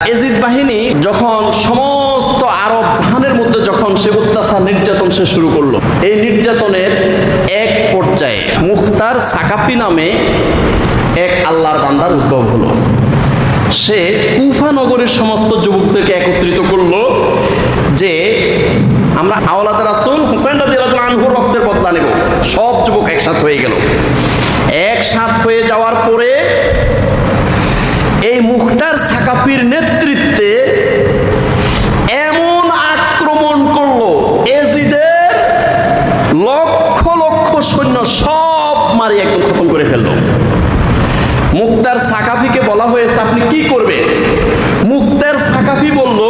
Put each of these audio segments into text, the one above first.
এজিদ বাহিনী যখন সমস্ত আরব জাহানের মধ্যে যখন সে অত্যাচার নির্যাতন সে শুরু করলো, এই নির্যাতনের এক পর্যায়ে মুখতার সাকাফি নামে এক আল্লাহর বান্দার উদ্ভব হলো। সে কুফা নগরের সমস্ত যুবকদেরকে একত্রিত করলো যে আমরা আওলাদ রাসূল হুসাইন রাদিয়াল্লাহু আনহুর রক্তের বদলা নেব। সব যুবক একসাথ হয়ে গেল। একসাথ হয়ে যাওয়ার পরে এই মুখতার সাকাফির নেতৃত্বে এমন আক্রমণ করলো, এজিদের লক্ষ লক্ষ সৈন্য সব মারি একদম খতম করে ফেললো। মুখতার সাকাফিকে বলা হয়েছে আপনি কি করবেন? মুখতার সাকাফি বলল,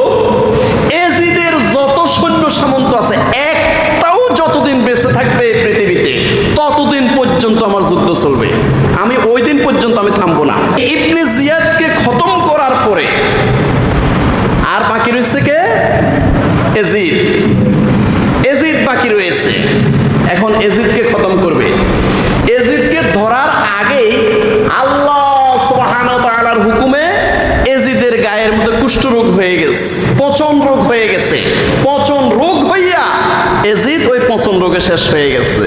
এজিদের যত সৈন্য সামন্ত আছে একটাও যতদিন বেঁচে থাকবে এই পৃথিবীতে ততদিন পর্যন্ত আমার যুদ্ধ চলবে, আমি ওই দিন পর্যন্ত আমি থামবো না। ইবনে জিয়াদকে খতম করার পরে আর বাকি রয়েছে কে? এজিদ। এজিদ বাকি রয়েছে। এখন এজিদকে খতম করবে। এজিদকে ধরার আগেই আল্লাহ সুবহানাহু ওয়া তাআলার হুকুমে এজিদের গায়ের মধ্যে কুষ্ঠরোগ হয়ে গেছে, পচন রোগ হয়ে গেছে। পচন রোগ হইয়া এজিদ ওই পচন রোগে শেষ হয়ে গেছে।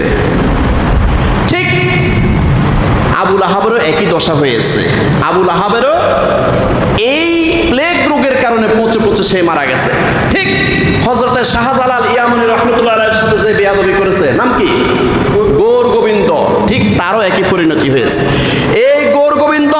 ঠিক আবু লাহাবেরও একই দশা হয়েছে। আবু লাহাবেরও এই প্লেগ রোগের কারণে পচে পচে সে মারা গেছে। ঠিক হযরতে শাহজালাল ইয়ামানী রাহমাতুল্লাহ আলাইহির সাথে যে বেয়াদবি করেছে, নাম কি? গৌর গোবিন্দ। ঠিক তারও একই পরিণতি হয়েছে। এই গৌর গোবিন্দ